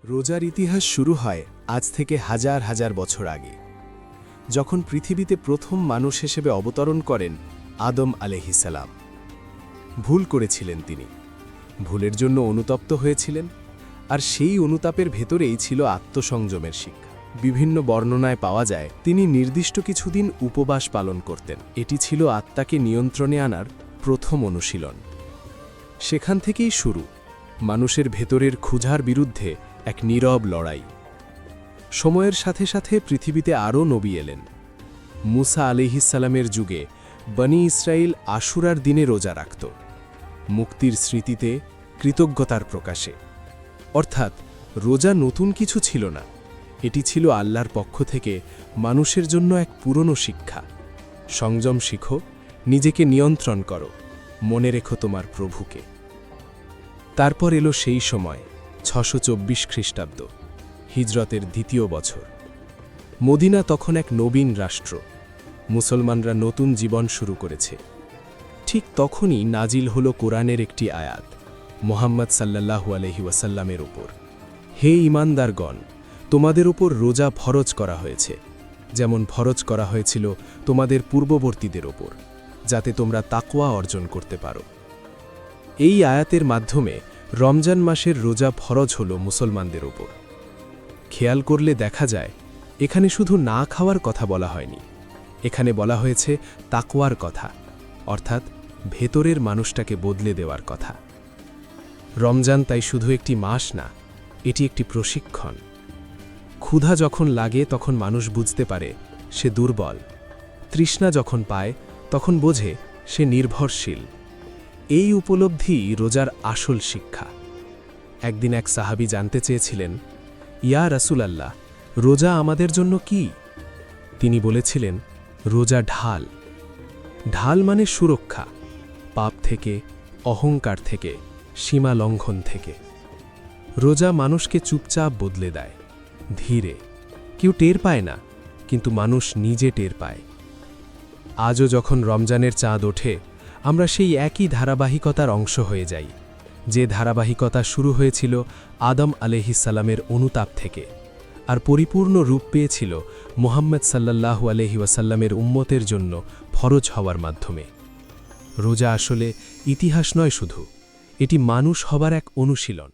রোজার ইতিহাস শুরু হয় আজ থেকে হাজার হাজার বছর আগে, যখন পৃথিবীতে প্রথম মানুষ হিসেবে অবতরণ করেন আদম আলাইহিসসালাম। ভুল করেছিলেন তিনি, ভুলের জন্য অনুতপ্ত হয়েছিলেন, আর সেই অনুতাপের ভেতরেই ছিল আত্মসংযমের শিক্ষা। বিভিন্ন বর্ণনায় পাওয়া যায় তিনি নির্দিষ্ট কিছুদিন উপবাস পালন করতেন। এটি ছিল আত্মাকে নিয়ন্ত্রণে আনার প্রথম অনুশীলন। সেখান থেকেই শুরু মানুষের ভেতরের ক্ষুধার বিরুদ্ধে এক নীরব লড়াই। সময়ের সাথে সাথে পৃথিবীতে আরও নবী এলেন। মুসা আলাইহিসসালামের যুগে বনি ইসরাইল আশুরার দিনে রোজা রাখত, মুক্তির স্মৃতিতে, কৃতজ্ঞতার প্রকাশে। অর্থাৎ রোজা নতুন কিছু ছিল না, এটি ছিল আল্লাহর পক্ষ থেকে মানুষের জন্য এক পুরনো শিক্ষা। সংযম শিখো, নিজেকে নিয়ন্ত্রণ করো, মনে রেখো তোমার প্রভুকে। তারপর এলো সেই সময় ৬২৪ খ্রিস্টাব্দ, হিজরতের দ্বিতীয় বছর। মদিনা তখন এক নবীন রাষ্ট্র, মুসলমানরা নতুন জীবন শুরু করেছে। ঠিক তখনই নাজিল হলো কোরআনের একটি আয়াত মুহাম্মদ সাল্লাল্লাহু আলাইহি ওয়াসাল্লামের ওপর। হে ঈমানদারগণ, তোমাদের ওপর রোজা ফরজ করা হয়েছে, যেমন ফরজ করা হয়েছিল তোমাদের পূর্ববর্তীদের ওপর, যাতে তোমরা তাকওয়া অর্জন করতে পারো। এই আয়াতের মাধ্যমে রমজান মাসের রোজা ফরজ হল মুসলমানদের ওপর। খেয়াল করলে দেখা যায় এখানে শুধু না খাওয়ার কথা বলা হয়নি, এখানে বলা হয়েছে তাকওয়ার কথা, অর্থাৎ ভেতরের মানুষটাকে বদলে দেওয়ার কথা। রমজান তাই শুধু একটি মাস না, এটি একটি প্রশিক্ষণ। ক্ষুধা যখন লাগে তখন মানুষ বুঝতে পারে সে দুর্বল, তৃষ্ণা যখন পায় তখন বোঝে সে নির্ভরশীল। এই উপলব্ধি রোজার আসল শিক্ষা। একদিন এক সাহাবী জানতে চেয়েছিলেন, ইয়া রাসূলাল্লাহ, রোজা আমাদের জন্য কি? তিনি বলেছিলেন, রোজা ঢাল। ঢাল মানে সুরক্ষা, পাপ থেকে, অহংকার থেকে, সীমা লঙ্ঘন থেকে। রোজা মানুষকে চুপচাপ বদলে দেয়, ধীরে। কেউ টের পায় না, কিন্তু মানুষ নিজে টের পায়। আজও যখন রমজানের চাঁদ ওঠে, আমরা সেই একই ধারাবাহিকতার অংশ হয়ে যাই, যে ধারাবাহিকতা শুরু হয়েছিল আদম আলাইহিসসালামের অনুতাপ থেকে, আর পরিপূর্ণ রূপ পেয়েছিল মুহাম্মদ সাল্লাল্লাহু আলাইহি ওয়াসাল্লামের উম্মতের জন্য ফরজ হওয়ার মাধ্যমে। রোজা আসলে ইতিহাস নয় শুধু, এটি মানুষ হবার এক অনুশীলন।